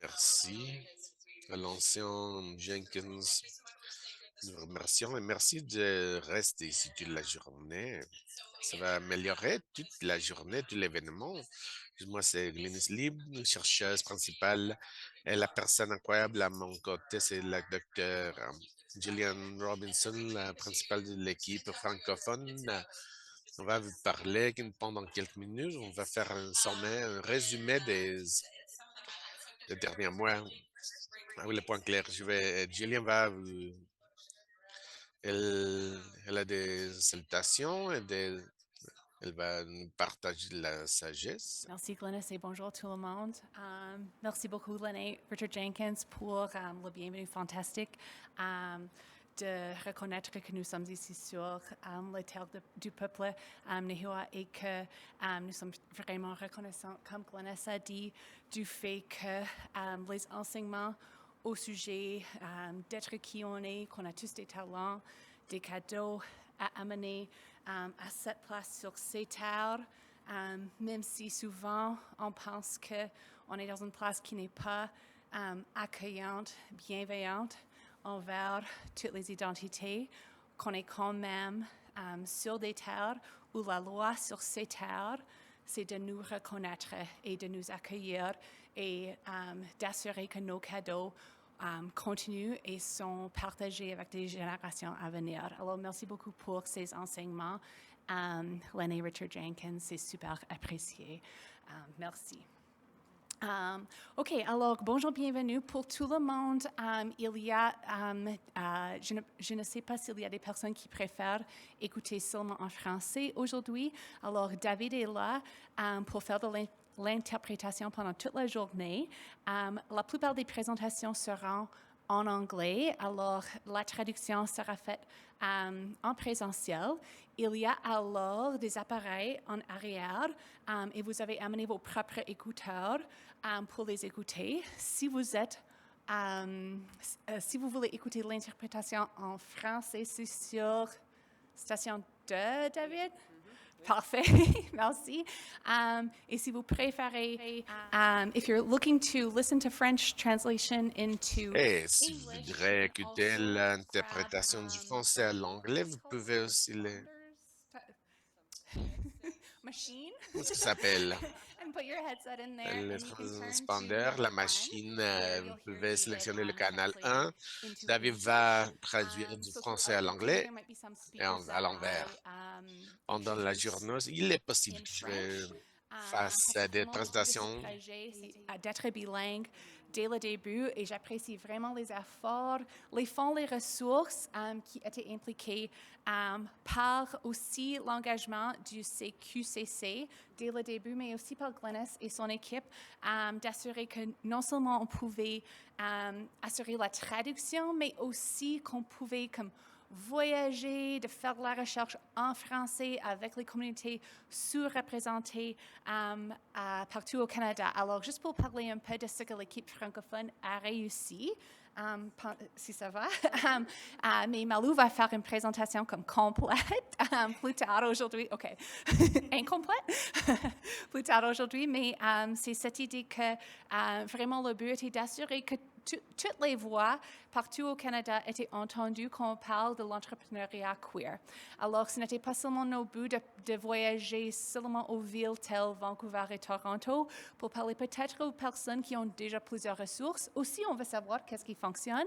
Merci à l'ancien Jenkins. Nous remercions et merci de rester ici toute la journée. Ça va améliorer toute la journée, tout l'événement. Moi, c'est Glynis Lib, chercheuse principale. Et la personne incroyable à mon côté, c'est la docteure Gillian Robinson, la principale de l'équipe francophone. On va vous parler pendant quelques minutes. On va faire un sommet, un résumé des derniers mois. Ah oui, le point clair. Gillian elle a des salutations elle va nous partager de la sagesse. Merci Glennis et bonjour tout le monde. Merci beaucoup Lenny, Richard Jenkins pour le bienvenue fantastique de reconnaître que nous sommes ici sur la terre du peuple Nehua et que nous sommes vraiment reconnaissants, comme Glennis a dit, du fait que les enseignements au sujet d'être qui on est, qu'on a tous des talents, des cadeaux à amener à cette place sur ces terres. Même si souvent on pense qu'on est dans une place qui n'est pas accueillante, bienveillante envers toutes les identités, qu'on est quand même sur des terres où la loi sur ces terres, c'est de nous reconnaître et de nous accueillir et d'assurer que nos cadeaux continuent et sont partagés avec des générations à venir. Alors, merci beaucoup pour ces enseignements. Lenny Richard Jenkins, c'est super apprécié. Merci. OK, alors bonjour, bienvenue pour tout le monde. Il y a, je ne sais pas s'il y a des personnes qui préfèrent écouter seulement en français aujourd'hui. Alors David est là pour faire de l'interprétation pendant toute la journée. La plupart des présentations seront en anglais, alors la traduction sera faite en présentiel. Il y a alors des appareils en arrière et vous avez amené vos propres écouteurs pour les écouter. Si vous voulez écouter l'interprétation en français, c'est sur station 2, David? Parfait, merci. Et si vous préférez, if you're looking to listen to French translation into Et si vous English, you voudrez can écouter also grab l'interprétation du français à l'anglais, it's vous called pouvez aussi machine ce que ça s'appelle and put your headset in there le and you can turn to transpondeur, la number one machine. where Vous you'll hear pouvez David sélectionner le canal translating 1. into David va English. traduire du So français throughout à the day, l'anglais there might be some et speakers à that l'envers. I Pendant la introduce journée, il est possible in que je French. fasse Parce que des vraiment le but de ce présentations. projet, c'est d'être bilingue dès le début et j'apprécie vraiment les efforts, les fonds, les ressources qui étaient impliqués par aussi l'engagement du CQCC dès le début, mais aussi par Glennis et son équipe d'assurer que non seulement on pouvait assurer la traduction, mais aussi qu'on pouvait comme voyager, de faire de la recherche en français avec les communautés sous-représentées partout au Canada. Alors, juste pour parler un peu de ce que l'équipe francophone a réussi, si ça va, mais Malou va faire une présentation comme complète plus tard aujourd'hui. OK, incomplète plus tard aujourd'hui, mais c'est cette idée que vraiment le but est d'assurer que toutes les voix partout au Canada étaient entendues quand on parle de l'entrepreneuriat queer. Alors, ce n'était pas seulement nos buts de voyager seulement aux villes telles Vancouver et Toronto pour parler peut-être aux personnes qui ont déjà plusieurs ressources. Aussi, on veut savoir qu'est-ce qui fonctionne,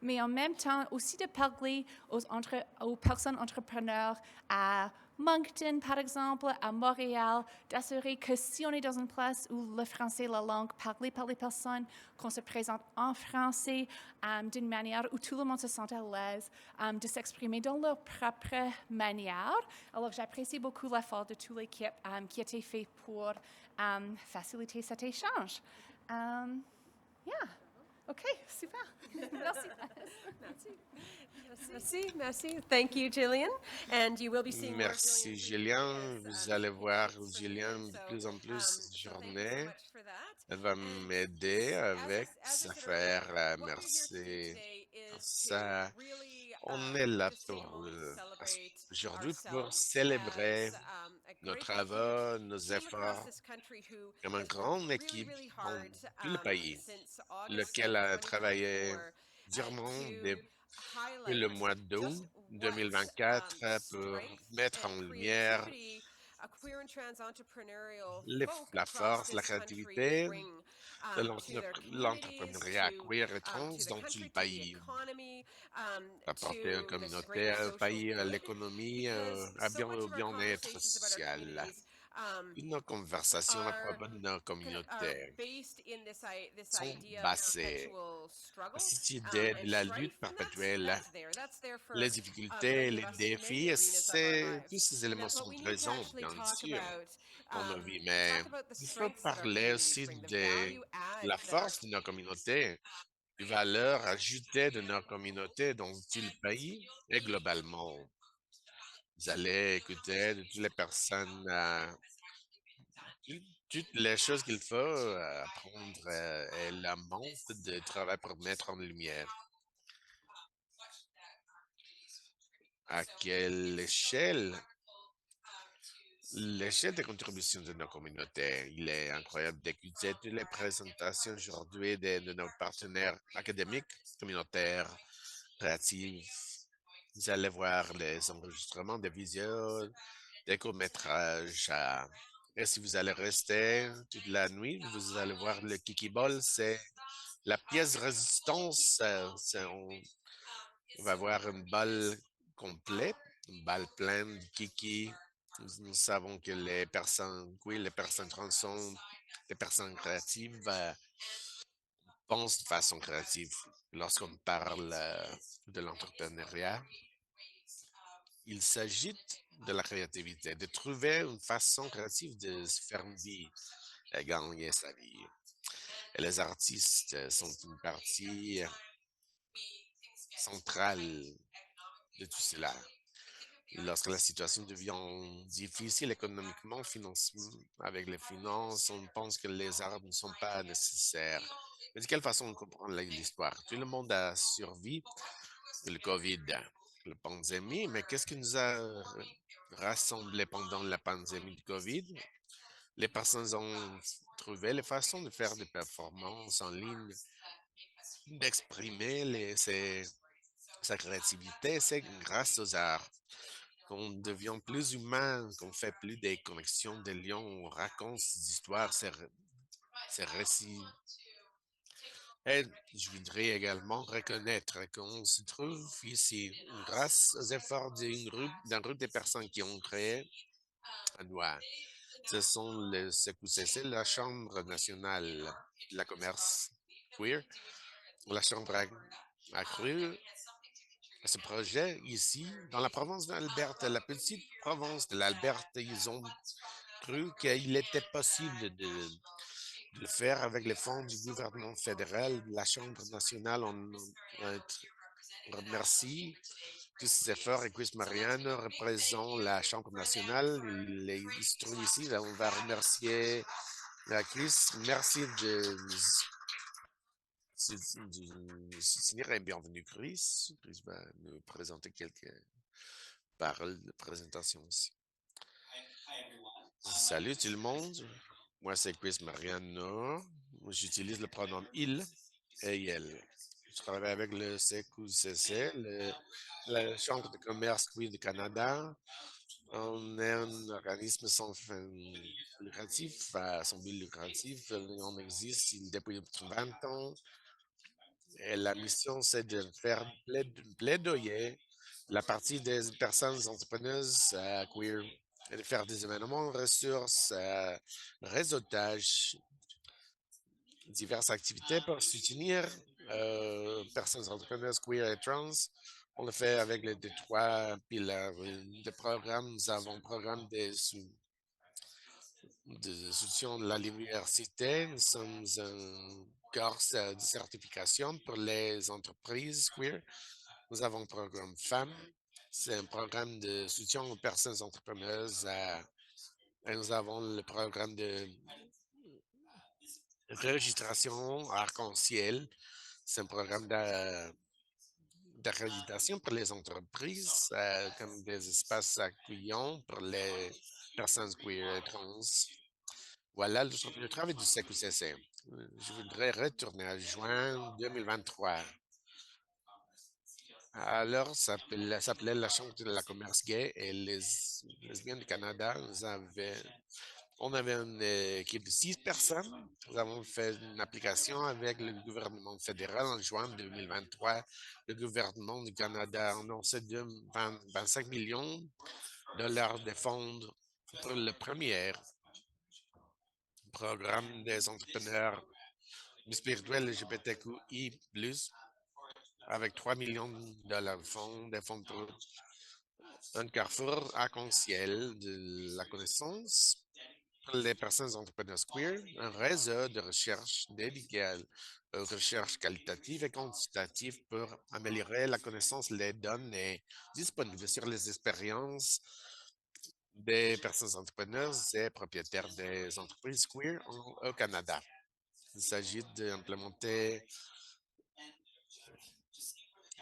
mais en même temps aussi de parler aux personnes entrepreneurs à Moncton, par exemple, à Montréal, d'assurer que si on est dans une place où le français est la langue parlée par les personnes, qu'on se présente en français d'une manière où tout le monde se sent à l'aise de s'exprimer dans leur propre manière. Alors, j'apprécie beaucoup l'effort de toute l'équipe qui a été fait pour faciliter cet échange. Yeah. OK, super. Merci. Merci. Thank you, Jillian. And you will be seeing more Merci, Jillian Gillian. soon Vous as allez he voir continues to Gillian lead. de So, plus en plus cette thank you so journée. much for that. Elle va And m'aider as avec I sa said earlier, frère. what we're here to do Merci today pour is to ça. really On est là just saying, when we celebrate aujourd'hui pour ourselves célébrer as a nos great and huge travaux, nos team across efforts this country who comme une has worked grande really, équipe really dans hard tout le pays, since August lequel of a travaillé 2024 durement to depuis le highlight mois just d'août what 2024 pour strength mettre en and lumière creativity queer and trans entrepreneurial folk la across force, la this country créativité bring de to their communities, l'entrepreneuriat queer et trans to the dans tout le country, to the pays. economy, Apporter une to this communauté, greater un social pays, à good, l'économie, because so much au of our bien-être conversations about our social. communities Une conversation à are propos de nos are communautés based in this sont idea of basées perpetual à struggle cette idée and de la lutte strife, and perpétuelle. that's there for Les difficultés, many of les us in many défis, arenas of our tous lives. ces éléments But sont we need to présents, actually bien sûr, dans nos vies, mais talk about the il faut strengths that our parler communities aussi bring, the de value add la that our force de nos communautés, des valeurs ajoutées de nos communautés dans tout le pays et globalement. Vous allez écouter de toutes les personnes, toutes les choses qu'il faut apprendre et la montre de travail pour mettre en lumière. À quelle échelle? L'échelle de contribution de nos communautés, il est incroyable d'écouter toutes les présentations aujourd'hui de nos partenaires académiques, communautaires, créatifs. Vous allez voir les enregistrements des vidéos, des courts-métrages. Et si vous allez rester toute la nuit, vous allez voir le Kiki Ball, c'est la pièce de résistance. On va voir une balle complète, une balle pleine de Kiki. Nous savons que les personnes queer, les personnes trans sont des personnes créatives, pensent de façon créative. Lorsqu'on parle de l'entrepreneuriat, il s'agit de la créativité, de trouver une façon créative de se faire une vie, de gagner sa vie. Et les artistes sont une partie centrale de tout cela. Lorsque la situation devient difficile économiquement, avec les finances, on pense que les arts ne sont pas nécessaires. Mais de quelle façon on comprend l'histoire? Tout le monde a survécu le COVID, la pandémie, mais qu'est-ce qui nous a rassemblés pendant la pandémie du COVID? Les personnes ont trouvé les façons de faire des performances en ligne, d'exprimer sa créativité, c'est grâce aux arts qu'on devient plus humain, qu'on fait plus des connexions, des liens, on raconte ces histoires, ces récits. Et je voudrais également reconnaître qu'on se trouve ici grâce aux efforts d'un groupe de personnes qui ont créé un doigt. Ce sont le CQCC, la Chambre nationale de la commerce queer. La Chambre a cru à ce projet ici, dans la province d'Alberta, la petite province de l'Alberta. Ils ont cru qu'il était possible de le faire avec les fonds du gouvernement fédéral. La Chambre nationale, on remercie tous ces efforts et Chris Mariano représente la Chambre nationale. Il se trouve ici. Là, on va remercier Chris. Merci de soutenir et bienvenue Chris. Chris va nous présenter quelques paroles de présentation aussi. Salut tout le monde. Moi, c'est Chris Mariano. J'utilise le pronom il et elle. Je travaille avec le CQCC, la Chambre de commerce queer du Canada. On est un organisme sans fin lucratif, sans but lucratif. On existe depuis 20 ans. Et la mission, c'est de faire plaidoyer la partie des personnes entrepreneuses queer et de faire des événements, ressources, réseautage, diverses activités pour soutenir personnes entrepreneuses queer et trans. On le fait avec les trois piliers de programmes. Nous avons un programme de soutien de l'université. Nous sommes un course de certification pour les entreprises queer. Nous avons un programme femmes. C'est un programme de soutien aux personnes entrepreneuses. Et nous avons le programme de registration arc-en-ciel. C'est un programme d'accréditation pour les entreprises, comme des espaces accueillants pour les personnes queer et trans. Voilà le travail du CQCC. Je voudrais retourner à juin 2023. Alors, s'appelait la Chambre de la commerce gay et lesbiennes du Canada. On avait une équipe de 6 personnes. Nous avons fait une application avec le gouvernement fédéral en juin 2023. Le gouvernement du Canada a annoncé 25 millions de dollars de fonds pour le premier programme des entrepreneurs spirituels LGBTQI+, avec 3 millions de dollars de fonds, des fonds pour un carrefour arc-en-ciel de la connaissance pour les personnes entrepreneurs queer, un réseau de recherche dédié aux recherches qualitatives et quantitatives pour améliorer la connaissance, les données disponibles sur les expériences des personnes entrepreneurs et propriétaires des entreprises queer au Canada. Il s'agit d'implémenter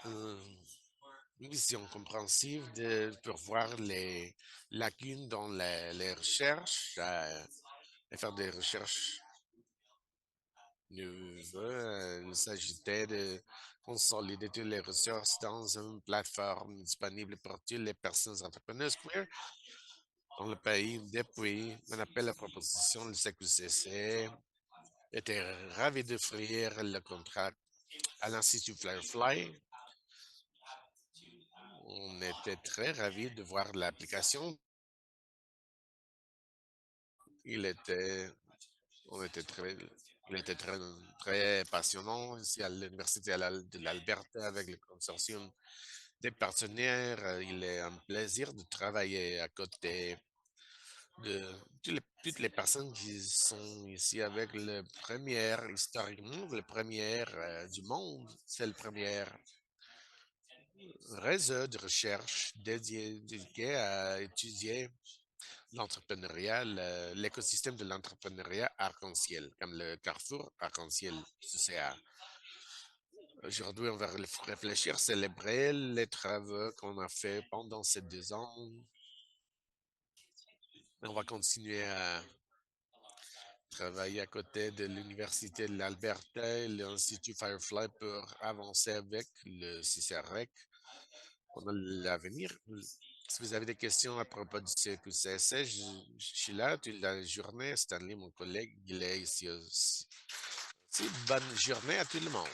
une vision compréhensive pour voir les lacunes dans les recherches et faire des recherches nouvelles. Il s'agissait de consolider toutes les ressources dans une plateforme disponible pour toutes les personnes entrepreneurs queer dans le pays. Depuis mon appel à proposition, le CQCC était ravi d'offrir le contrat à l'Institut Firefly. On était très ravis de voir l'application. Il était, on était très, il était très passionnant ici à l'Université de l'Alberta avec le consortium des partenaires. Il est un plaisir de travailler à côté de toutes les personnes qui sont ici avec le premier, historiquement, le premier du monde. C'est le premier réseau de recherche dédié à étudier l'entrepreneuriat, l'écosystème de l'entrepreneuriat arc-en-ciel, comme le carrefour arc-en-ciel CCA. Aujourd'hui, on va réfléchir, célébrer les travaux qu'on a fait pendant ces 2 ans. On va continuer à travailler à côté de l'Université de l'Alberta et l'Institut Firefly pour avancer avec le CCREC pendant l'avenir. Si vous avez des questions à propos du CQCS, je suis là toute la journée. Stanley, mon collègue, il est ici aussi. Bonne journée à tout le monde.